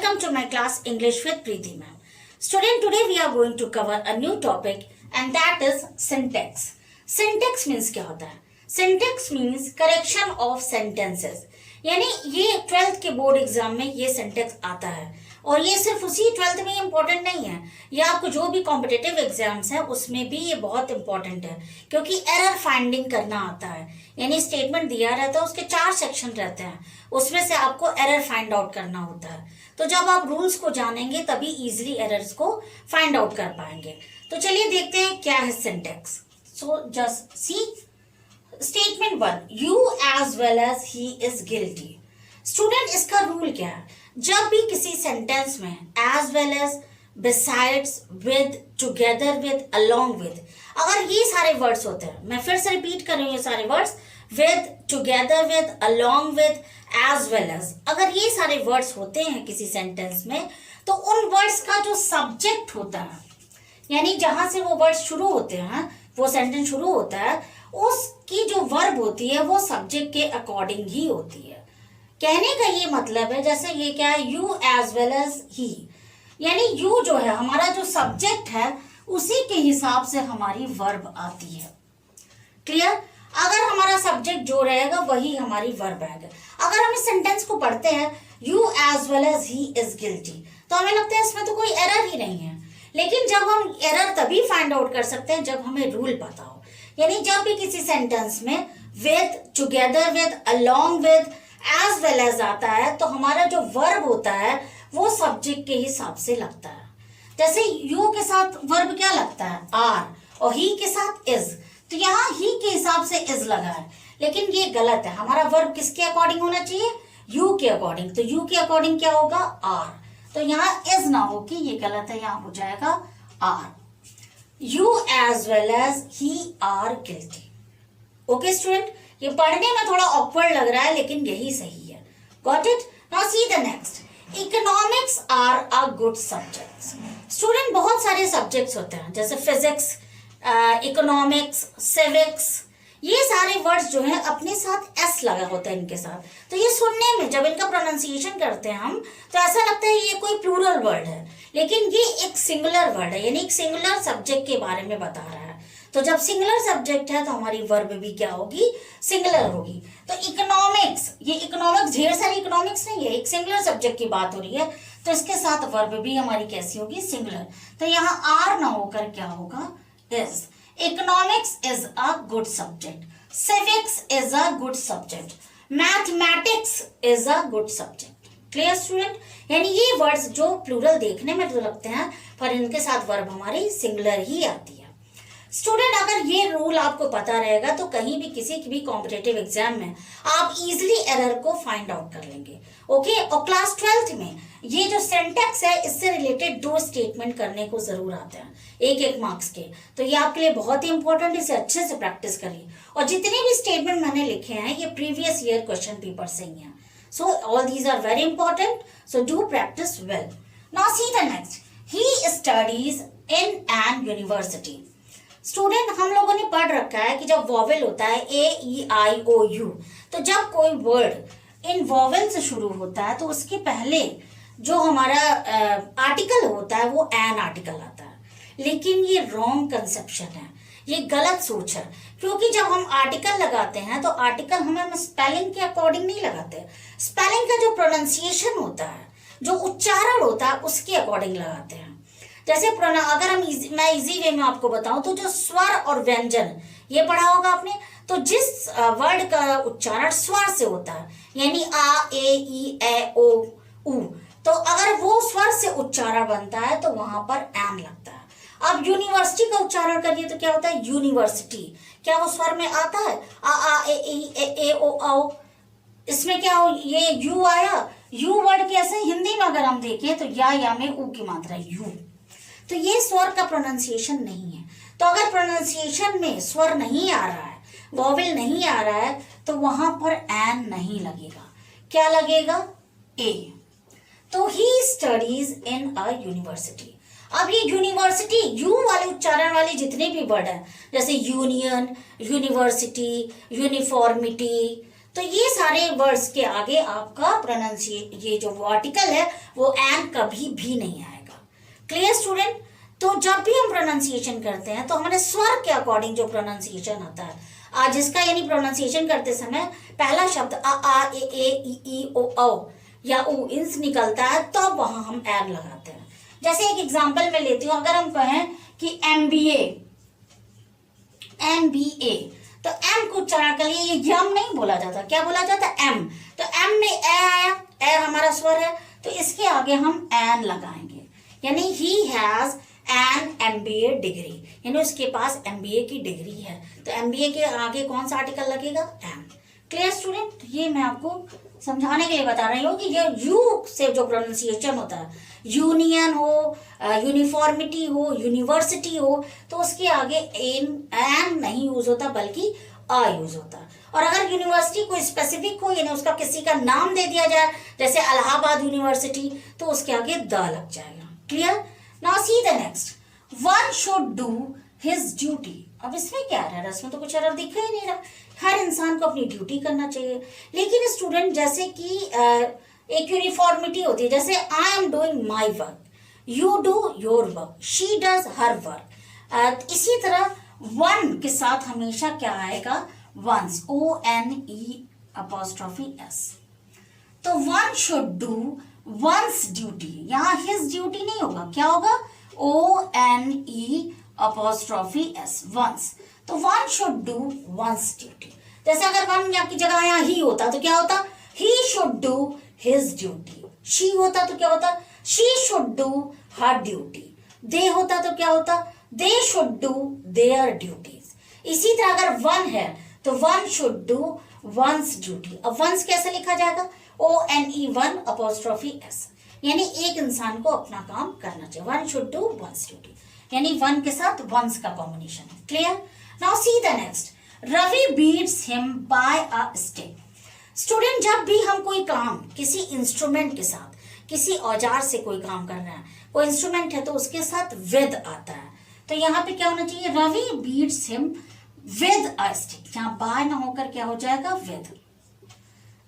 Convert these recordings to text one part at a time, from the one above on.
Welcome to my class English with Preeti ma'am. Student, today we are going to cover a new topic and that is syntax. Syntax means क्या होता है? Syntax means correction of sentences. यानी ये 12th के board exam में ये syntax आता है और ये सिर्फ उसी 12th में इम्पोर्टेंट नहीं है, ये आपको जो भी कॉम्पिटिटिव एग्जाम्स है उसमें भी ये बहुत इंपॉर्टेंट है क्योंकि एरर फाइंडिंग करना आता है। यानी स्टेटमेंट दिया रहता है, उसके 4 सेक्शन रहते हैं, उसमें से आपको एरर फाइंड आउट करना होता है। तो जब आप रूल्स को जानेंगे तभी इजिली एरर्स को फाइंड आउट कर पाएंगे। तो चलिए देखते हैं क्या है syntax. So just see statement 1, you as well as he is guilty. Student, इसका रूल क्या है? जब भी किसी सेंटेंस में as well as, besides, with, together with, along with, अगर ये सारे वर्ड्स होते हैं, मैं फिर से रिपीट कर रही हूँ ये सारे words, with, together with, along with, as well as, अगर ये सारे वर्ड्स होते हैं किसी सेंटेंस में तो उन वर्ड्स का जो सब्जेक्ट होता है, यानी जहां से वो वर्ड्स शुरू होते हैं, वो सेंटेंस शुरू होता है, उसकी जो वर्ब होती है वो सब्जेक्ट के अकॉर्डिंग ही होती है। कहने का ये मतलब है, जैसे ये क्या है, you as well as he, यानी यू जो है हमारा जो सब्जेक्ट है उसी के हिसाब से हमारी वर्ब आती है। क्लियर? अगर हमारा सब्जेक्ट जो रहेगा वही हमारी वर्ब आएगा। अगर हम इस सेंटेंस को पढ़ते हैं you as well as he is guilty, तो हमें लगता है इसमें तो कोई एरर ही नहीं है। लेकिन जब हम एरर तभी फाइंड आउट कर सकते हैं जब हमें रूल पता हो। यानी जब भी किसी सेंटेंस में with, together with, along with, as well as आता है तो हमारा जो वर्ब होता है वो सब्जेक्ट के हिसाब से लगता है। जैसे यू के साथ वर्ब क्या लगता है? आर, और ही के साथ इज, तो यहाँ ही के हिसाब से इज लगा है, लेकिन ये गलत है। हमारा वर्ब किसके अकॉर्डिंग होना चाहिए? यू के अकॉर्डिंग। तो यू के अकॉर्डिंग क्या होगा? आर। तो यहाँ इज ना हो कि ये गलत है, यहाँ हो जाएगा are. You as well as he are guilty. Okay student, ये पढ़ने में थोड़ा ऑकवर्ड लग रहा है लेकिन यही सही है। Got it? Now see the next, economics are a good subjects. Student, बहुत सारे सब्जेक्ट्स होते हैं जैसे फिजिक्स, इकोनॉमिक्स, सिविक्स, ये सारे वर्ड्स जो हैं अपने साथ एस लगा होता है इनके साथ। तो ये सुनने में जब इनका प्रोनाउंसिएशन करते हैं हम तो ऐसा लगता है ये कोई प्लूरल वर्ड है, लेकिन ये एक सिंगुलर वर्ड है, यानी एक सिंगुलर सब्जेक्ट के बारे में बता रहा है। तो जब सिंगुलर सब्जेक्ट है तो हमारी वर्ब भी क्या होगी? सिंगुलर होगी। तो इकोनॉमिक्स, ये इकोनॉमिक्स ढेर सारी इकोनॉमिक्स नहीं है, एक सिंगुलर सब्जेक्ट की बात हो रही है, तो इसके साथ वर्ब भी हमारी कैसी होगी? सिंगुलर। तो यहाँ आर ना होकर क्या होगा? Is. Economics is a good subject. Civics is a good subject. Mathematics is a good subject. Clear student? यानी ये वर्ड्स जो प्लूरल देखने में तो लगते हैं पर इनके साथ वर्ब हमारी सिंगुलर ही आती है। स्टूडेंट, अगर ये रूल आपको पता रहेगा तो कहीं भी किसी भी कॉम्पिटिटिव एग्जाम में आप इजीली एरर को फाइंड आउट कर लेंगे। ओके? और क्लास 12th में ये जो सिंटैक्स है इससे रिलेटेड 2 स्टेटमेंट करने को जरूर आते हैं, एक मार्क्स के। तो ये आपके लिए बहुत ही इंपॉर्टेंट, इसे अच्छे से प्रैक्टिस करिए। और जितने भी स्टेटमेंट मैंने लिखे हैं ये प्रीवियस ईयर क्वेश्चन पेपर से ही हैं। So all these are very important, so do practice well. Now see the next, he studies in an university. Student, हम लोगों ने पढ़ रखा है कि जब वॉवेल होता है AEIOU, तो जब कोई वर्ड इन वॉवेल से शुरू होता है तो उसके पहले जो हमारा आर्टिकल होता है वो एन आर्टिकल आता है। लेकिन ये रॉन्ग कंसेप्शन है, ये गलत सोच है, क्योंकि जब हम आर्टिकल लगाते हैं तो आर्टिकल हम स्पेलिंग के अकॉर्डिंग नहीं लगाते। स्पेलिंग का जो प्रोनाउंसिएशन होता है, जो उच्चारण होता है उसके अकॉर्डिंग लगाते हैं। जैसे अगर मैं इजी वे में आपको बताऊं तो जो स्वर और व्यंजन, ये पढ़ा होगा आपने, तो जिस वर्ड का उच्चारण स्वर से होता है, यानी आ, ए, ई, ए, ओ, उ, तो अगर वो स्वर से उच्चारण बनता है तो वहां पर एन लगता है। अब यूनिवर्सिटी का उच्चारण करिए तो क्या होता है? यूनिवर्सिटी। क्या वो स्वर में आता है? आ, ए, ई, ए, ओ, औ। इसमें क्या हो? ये यू आया। यू वर्ड कैसे हिंदी में अगर हम देखें तो या में ऊ की मात्रा यू, तो ये स्वर का प्रोनाउंसिएशन नहीं है। तो अगर प्रोनाउंसिएशन में स्वर नहीं आ रहा है, वॉवेल नहीं आ रहा है, तो वहां पर एन नहीं लगेगा। क्या लगेगा? ए। तो ही स्टडीज इन अ यूनिवर्सिटी। अब ये यूनिवर्सिटी, यू वाले उच्चारण वाले जितने भी वर्ड हैं, जैसे यूनियन, यूनिवर्सिटी, यूनिफॉर्मिटी, तो ये सारे वर्ड्स के आगे आपका प्रोनाउंसिएशन, ये जो आर्टिकल है वो एन कभी भी नहीं आएगा। Clear student? तो जब भी हम प्रोनाउंसिएशन करते हैं तो हमारे स्वर के अकॉर्डिंग जो प्रोनाउंसिएशन आता है, आज जिसका यानी प्रोनाउंसिएशन करते समय पहला शब्द आ ए ई ओ या उ इंस निकलता है तब तो वहां हम एन लगाते हैं। जैसे एक एग्जांपल मैं लेती हूँ, अगर हम कहें कि MBA तो एम को उच्चारण के लिए ये यम नहीं बोला जाता, क्या बोला जाता? एम। तो एम में ए आया, ए हमारा स्वर है, तो इसके आगे हम एन लगाएंगे, यानी he has an MBA degree, यानी उसके पास MBA की डिग्री है। तो MBA के आगे कौन सा आर्टिकल लगेगा? एन। Clear student? ये मैं आपको समझाने के लिए बता रही हूँ कि ये यू से जो प्रोनाउंसिएशन होता है, यूनियन हो, यूनिफॉर्मिटी हो, यूनिवर्सिटी हो, तो उसके आगे एन नहीं यूज होता बल्कि आ यूज होता है। और अगर यूनिवर्सिटी कोई स्पेसिफिक हो, यानी उसका किसी का नाम दे दिया जाए, जैसे इलाहाबाद यूनिवर्सिटी, तो उसके आगे द लग जाएगा। Clear? Now see the next, one should do his duty. अब इसमें क्या है? इसमें तो कुछ एरर दिख ही नहीं रहा, हर इंसान को अपनी ड्यूटी करना चाहिए। लेकिन स्टूडेंट जैसे कि एक यूनिफॉर्मिटी होती है, जैसे I am doing my work, you do your work, she does her work. इसी तरह वन के साथ हमेशा क्या आएगा? One's, ONE''S। तो one should do one's duty, यहाँ हिज ड्यूटी नहीं होगा, क्या होगा? ONE''S, one's. तो one should do one's duty. जैसे अगर वन की जगह यहाँ ही होता तो क्या होता? He should do his duty. She होता तो क्या होता? She should do her duty. They होता तो क्या होता? They should do their duties. इसी तरह अगर वन है तो one should do one's duty. अब वंस कैसे लिखा जाएगा? ONE''S, यानी एक इंसान को अपना काम करना चाहिए। One should do one's duty, यानी वन के साथ वंस का कॉम्बिनेशन है। Clear? Now see the next, Ravi beats him by a stick. Student जब भी हम कोई काम किसी इंस्ट्रूमेंट के साथ, किसी औजार से कोई काम कर रहे हैं, कोई इंस्ट्रूमेंट है तो उसके साथ विद आता है, तो यहाँ पे क्या होना चाहिए? Ravi beats him with a stick. यहाँ बाय ना होकर क्या हो जाएगा? विद।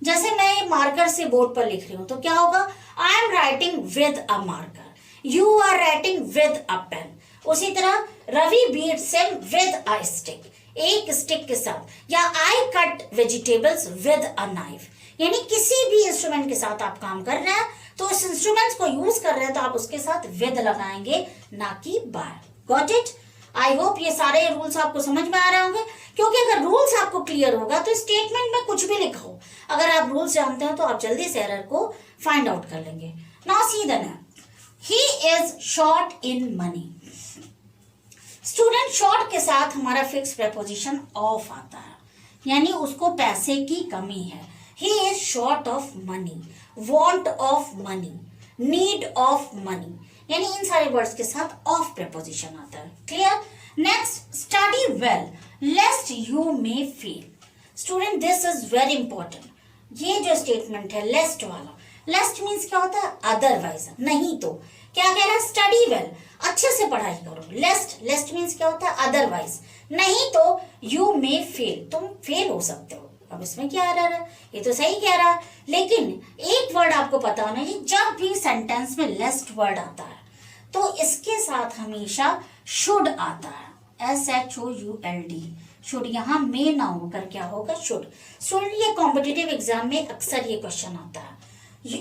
जैसे मैं मार्कर से बोर्ड पर लिख रही हूं तो क्या होगा? I am writing with a marker, you are writing with a pen. उसी तरह Ravi beats him with a stick, एक स्टिक के साथ, या I cut vegetables with a knife, यानी किसी भी इंस्ट्रूमेंट के साथ आप काम कर रहे हैं तो उस इंस्ट्रूमेंट्स को यूज कर रहे हैं तो आप उसके साथ विद लगाएंगे, ना कि by. Got it? I hope ये सारे रूल्स आपको समझ में आ रहे होंगे, क्योंकि अगर रूल्स आपको क्लियर होगा तो स्टेटमेंट में कुछ भी लिखा हो, अगर आप रूल्स जानते हो तो आप जल्दी से एरर को फाइंड आउट कर लेंगे। Now see the next, he is short in money. Student short के साथ हमारा फिक्स प्रेपोजिशन ऑफ आता है, यानी उसको पैसे की कमी है। He is short of money, want of money, need of money, यानी इन सारे वर्ड्स के साथ ऑफ प्रेपोजिशन आता है। Clear? Next, study well लेस्ट you may fail. Student this is very important. ये जो स्टेटमेंट है लेस्ट वाला, लेस्ट मीन्स क्या होता है? अदरवाइज, नहीं तो। क्या कह रहा है? स्टडी वेल, अच्छे से पढ़ाई करो। लेस्ट मीन्स क्या होता है? अदरवाइज, नहीं तो यू मे फेल, तुम फेल हो सकते हो। अब इसमें क्या आ रहा है? ये तो सही कह रहा है, लेकिन एक वर्ड आपको पता होना चाहिए, जब भी सेंटेंस में लेस्ट वर्ड आता है तो इसके साथ हमेशा शुड आता है, SHOULD। शुड, यहाँ में ना होकर क्या होगा? शुड। स्टूडेंट ये कॉम्पिटिटिव एग्जाम में अक्सर ये क्वेश्चन आता है,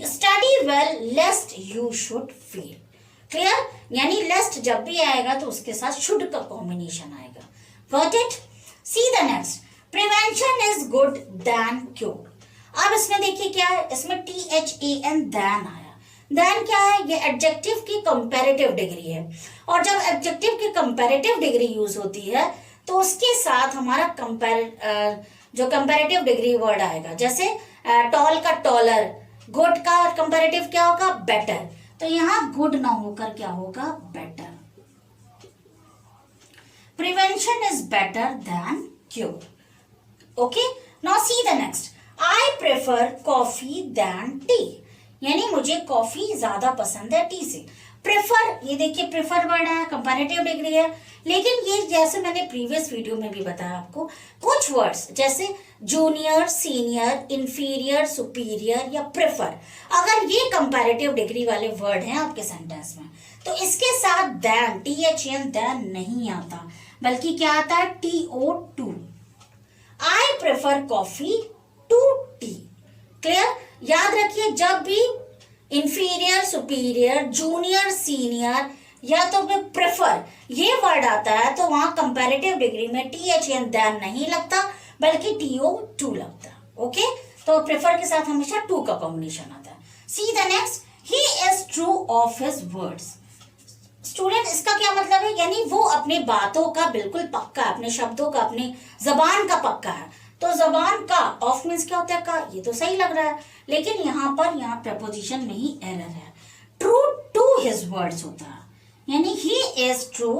study well लेस्ट you should fail. Clear? यानी लेस्ट जब भी आएगा तो उसके साथ शुड का कॉम्बिनेशन आएगा। Got it? See the next, prevention is good than cure. अब इसमें देखिए क्या है, इसमें THAN देन आया। देन क्या है? ये एडजेक्टिव की कंपैरेटिव डिग्री है, और जब एडजेक्टिव की कंपैरेटिव डिग्री यूज होती है तो उसके साथ हमारा जो कंपैरेटिव डिग्री वर्ड आएगा, जैसे टॉल का टॉलर, गुड का कंपैरेटिव क्या होगा? बेटर। तो यहाँ गुड ना होकर क्या होगा? Better. Prevention is better than cure. Okay, now see the next, I prefer coffee than tea. यानी मुझे कॉफी ज्यादा पसंद है टी से। प्रेफर, ये देखिए प्रेफर वर्ड है, कंपैरेटिव डिग्री है। लेकिन ये जैसे मैंने प्रीवियस वीडियो में भी बताया आपको, कुछ वर्ड्स जैसे जूनियर, सीनियर, इंफीरियर, सुपीरियर या प्रेफर, अगर ये कंपैरेटिव डिग्री वाले वर्ड हैं आपके सेंटेंस में, तो इसके साथ देन, THN देन नहीं आता, बल्कि क्या आता है, TO2। I prefer coffee to tea. Clear? याद रखिए, जब भी इंफीरियर, सुपीरियर, जूनियर, सीनियर या तो फिर प्रेफर ये वर्ड आता है तो वहां कंपैरेटिव डिग्री में THN देन नहीं लगता, बल्कि TO2 लगता है। ओके, तो प्रेफर के साथ हमेशा टू का कॉम्बिनेशन आता है। सी the next, he is true of his words. Student, इसका क्या मतलब है, यानी वो अपनी बातों का बिल्कुल पक्का है, अपने शब्दों का, अपनी जबान का पक्का है। तो जबान का, ऑफ मीन्स क्या होता है, का, ये तो सही लग रहा है, लेकिन यहाँ प्रपोजिशन में ही एरर है। ट्रू टू हिज वर्ड्स होता है, यानी he is true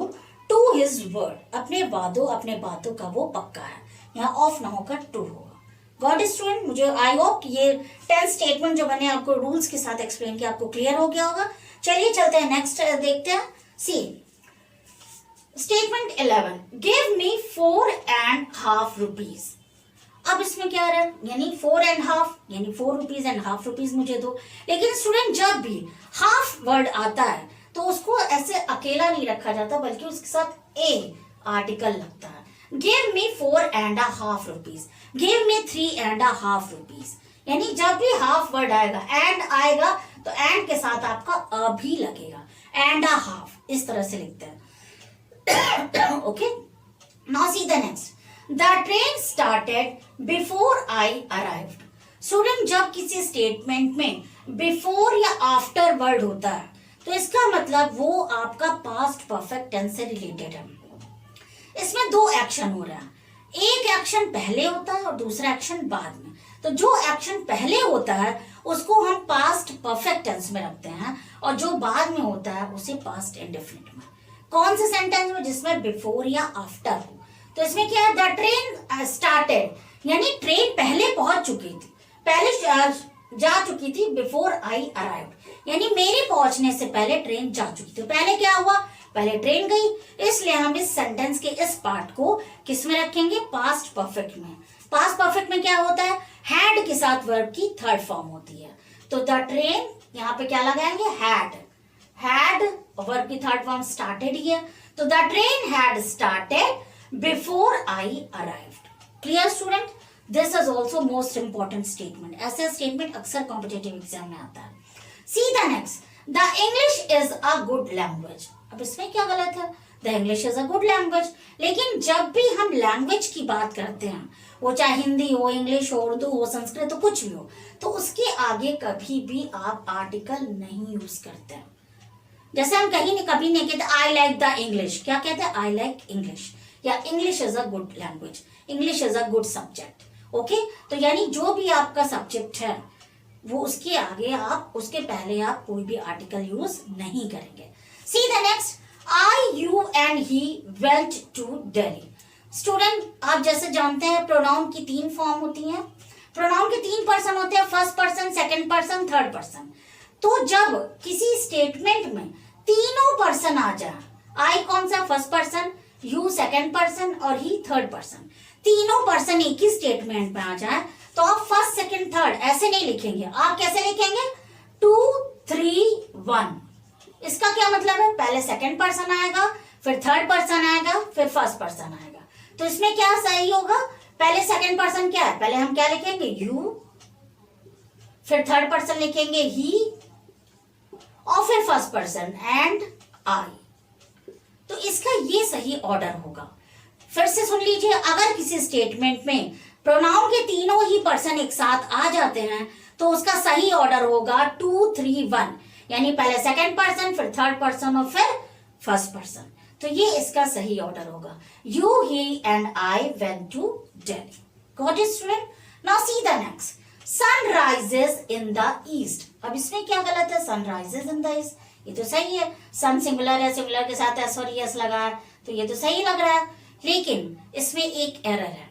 to his word, अपने वादों, अपने बातों का वो पक्का है। यहाँ ऑफ ना होकर ट्रू होगा। Got it student? मुझे आई होप ये 10 स्टेटमेंट जो मैंने आपको रूल्स के साथ एक्सप्लेन किया आपको क्लियर हो गया होगा। चलिए चलते हैं नेक्स्ट देखते हैं। सी स्टेटमेंट 11, गिव मी 4.5 रुपीज। अब इसमें क्या है, यानी 4.5 यानी 4 रुपीज एंड हाफ रुपीज मुझे दो। लेकिन स्टूडेंट, जब भी हाफ वर्ड आता है तो उसको ऐसे अकेला नहीं रखा जाता, बल्कि उसके साथ ए आर्टिकल लगता है। Give me 4.5 rupees, give me 3.5 rupees, यानी जब भी हाफ वर्ड आएगा, एंड आएगा, तो एंड के साथ आपका अ भी लगेगा, एंड अ हाफ, इस तरह से लिखते हैं। Okay, now see the next, the train started before I arrived. Student, जब किसी स्टेटमेंट में बिफोर या आफ्टर वर्ड होता है तो इसका मतलब वो आपका पास्ट परफेक्ट टेंस से रिलेटेड है। इसमें दो एक्शन हो रहा है, एक एक्शन पहले होता है और दूसरा एक्शन बाद में। तो जो एक्शन पहले होता है उसको हम पास्ट परफेक्ट टेंस में रखते हैं, और जो बाद में होता है उसे पास्ट इंडेफिनिट में। कौन से सेंटेंस में? जिसमें बिफोर या आफ्टर हो। तो इसमें क्या है, द ट्रेन स्टार्टेड, यानी ट्रेन पहले पहुंच चुकी थी, पहले जा चुकी थी, बिफोर आई अराइव्ड, यानी मेरे पहुंचने से पहले ट्रेन जा चुकी थी। पहले क्या हुआ, पहले ट्रेन गई, इसलिए हम इस सेंटेंस के इस पार्ट को किस में रखेंगे, पास्ट परफेक्ट में। पास्ट परफेक्ट में क्या होता है, हैड के साथ वर्ब की थर्ड फॉर्म होती है। तो द ट्रेन, यहाँ पे क्या लगाएंगे, हैड वर्ब की थर्ड फॉर्म स्टार्टेड ही है, तो the train had started before I arrived. Clear student? This is also most important statement. ऐसे स्टेटमेंट अक्सर कॉम्पिटेटिव एग्जाम में आता है। सी the next, the English is a good language. अब इसमें क्या गलत है, the English is a good language. लेकिन जब भी हम लैंग्वेज की बात करते हैं, वो चाहे हिंदी हो, इंग्लिश हो, उर्दू हो, संस्कृत हो, कुछ भी हो, तो उसके आगे कभी भी आप आर्टिकल नहीं यूज करते हैं। जैसे हम कभी नहीं कहते आई लाइक द इंग्लिश, क्या कहते हैं, आई लाइक इंग्लिश, या English is a good language, English is a good subject. Okay, तो यानी जो भी आपका सब्जेक्ट है वो उसके आगे आप, उसके पहले आप कोई भी आर्टिकल यूज नहीं करेंगे। See the next, I, you and he went to Delhi. Student, आप जैसे जानते हैं प्रोनाउन की 3 फॉर्म होती हैं। प्रोनाउन के 3 पर्सन होते हैं, first person, second person, third person. तो जब किसी स्टेटमेंट में तीनों पर्सन आ जाए, आई कौन सा, first person, you second person और ही थर्ड पर्सन, तीनों पर्सन एक ही स्टेटमेंट में आ जाए, तो आप फर्स्ट सेकंड थर्ड ऐसे नहीं लिखेंगे। आप कैसे लिखेंगे, 2 3 1। इसका क्या मतलब है, पहले सेकंड पर्सन आएगा, फिर थर्ड पर्सन आएगा, फिर फर्स्ट पर्सन आएगा। तो इसमें क्या सही होगा, पहले सेकंड पर्सन क्या है, पहले हम क्या लिखेंगे, यू, फिर थर्ड पर्सन लिखेंगे ही, और फिर फर्स्ट पर्सन एंड आई। तो इसका ये सही ऑर्डर होगा। फिर से सुन लीजिए, अगर किसी स्टेटमेंट में प्रोनाउन के तीनों ही पर्सन एक साथ आ जाते हैं तो उसका सही ऑर्डर होगा 2 3 1, यानी पहले सेकंड पर्सन, फिर थर्ड पर्सन और फिर फर्स्ट पर्सन। तो ये इसका सही ऑर्डर होगा, you, he and I went to Delhi. Got it student? Now see the next, sun rises in the east. अब इसमें क्या गलत है, sun rises in the east, ये तो सही है। सन सिंगुलर है, सिंगुलर के साथ एस और एस लगा है, तो ये तो सही लग रहा है। लेकिन इसमें एक एरर है,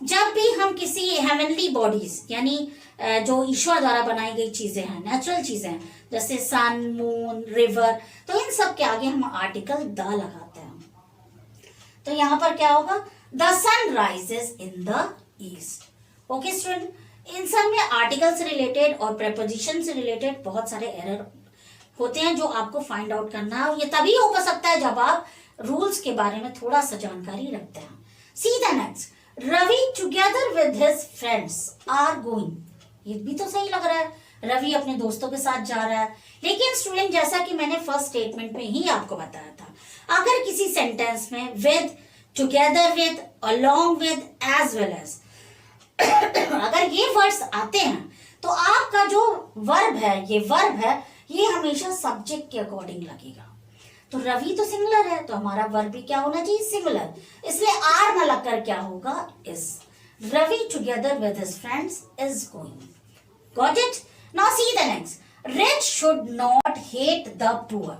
जब भी हम किसी हेवनली बॉडीज यानी जो ईश्वर द्वारा बनाई गई चीजें हैं, नेचुरल चीजें हैं, जैसे सन, मून, रिवर, तो इन सब के आगे हम आर्टिकल द लगाते हैं। तो यहाँ पर क्या होगा, the sun rises in the east. Okay student, इन सब में आर्टिकल से रिलेटेड और प्रेपोजिशन से रिलेटेड बहुत सारे एरर होते हैं जो आपको फाइंड आउट करना है। ये तभी हो सकता है जब आप रूल्स के बारे में थोड़ा सा जानकारी रखते हैं। See the next, Ravi together with his friends are going. ये भी तो सही लग रहा है, रवि अपने दोस्तों के साथ जा रहा है। लेकिन स्टूडेंट, जैसा कि मैंने फर्स्ट स्टेटमेंट में ही आपको बताया था, अगर किसी सेंटेंस में with, together with, along with, as well as अगर ये वर्ड्स आते हैं तो आपका जो वर्ब है ये हमेशा सब्जेक्ट के अकॉर्डिंग लगेगा। तो रवि तो सिंगुलर है, तो हमारा वर्ब भी क्या होना चाहिए, सिंगुलर, इसलिए आर न लगकर क्या होगा, is. Ravi together with his friends is going. Got it? Now see the next, rich should not hate the poor.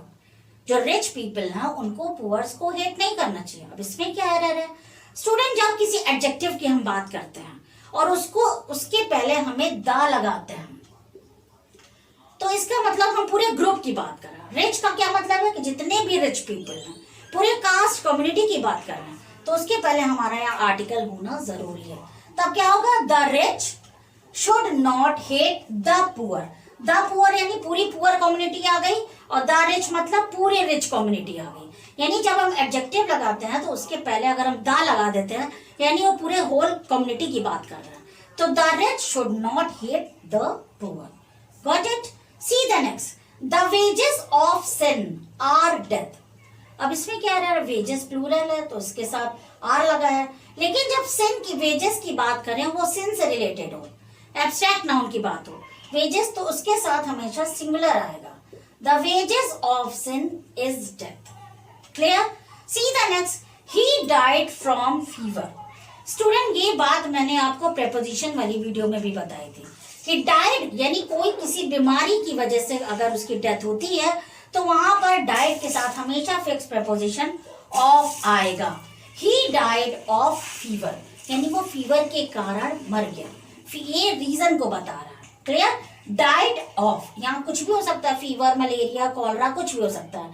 जो रिच पीपल हैं उनको पुअर्स को हेट नहीं करना चाहिए। अब इसमें क्या एरर है स्टूडेंट, जब किसी एडजेक्टिव की हम बात करते हैं और उसके पहले हमें द लगाते हैं, तो इसका मतलब हम पूरे ग्रुप की बात कर रहे हैं। रिच का क्या मतलब है कि जितने भी रिच पीपल हैं, पूरे कास्ट कम्युनिटी की बात कर रहे हैं, तो उसके पहले हमारा यहाँ आर्टिकल होना जरूरी है। तब क्या होगा, the rich should not hate the poor. The poor यानी पूरी पुअर कम्युनिटी आ गई, और द रिच मतलब पूरे रिच कम्युनिटी आ गई। यानी जब हम एडजेक्टिव लगाते हैं तो उसके पहले अगर हम द लगा देते हैं, यानी वो पूरे होल कम्युनिटी की बात कर रहे हैं। तो the rich should not hate the poor. Got it? See the next, the wages of sin are death. अब इसमें क्या है, वेजेस प्लूरल है तो उसके साथ आर लगा है, लेकिन जब सिन की वेजेस की बात करें, वो सिन से रिलेटेड हो, एब्स्ट्रैक्ट नाउन की बात हो, वेजेस, तो उसके साथ हमेशा सिंगुलर आएगा। The wages of sin is death. Clear? See the next, he died from fever. Student, ये बात मैंने आपको प्रेपोजिशन वाली वीडियो में भी बताई थी कि डाइड यानी कोई किसी बीमारी की वजह से अगर उसकी डेथ होती है तो वहां पर डाइड के साथ हमेशा फिक्स प्रेपोजिशन ऑफ आएगा। ही डाइड ऑफ फीवर, यानी वो फीवर के कारण मर गया, ये रीजन को बता रहा है। क्लियर? डाइड ऑफ, यहाँ कुछ भी हो सकता है, फीवर, मलेरिया, कॉलरा, कुछ भी हो सकता है।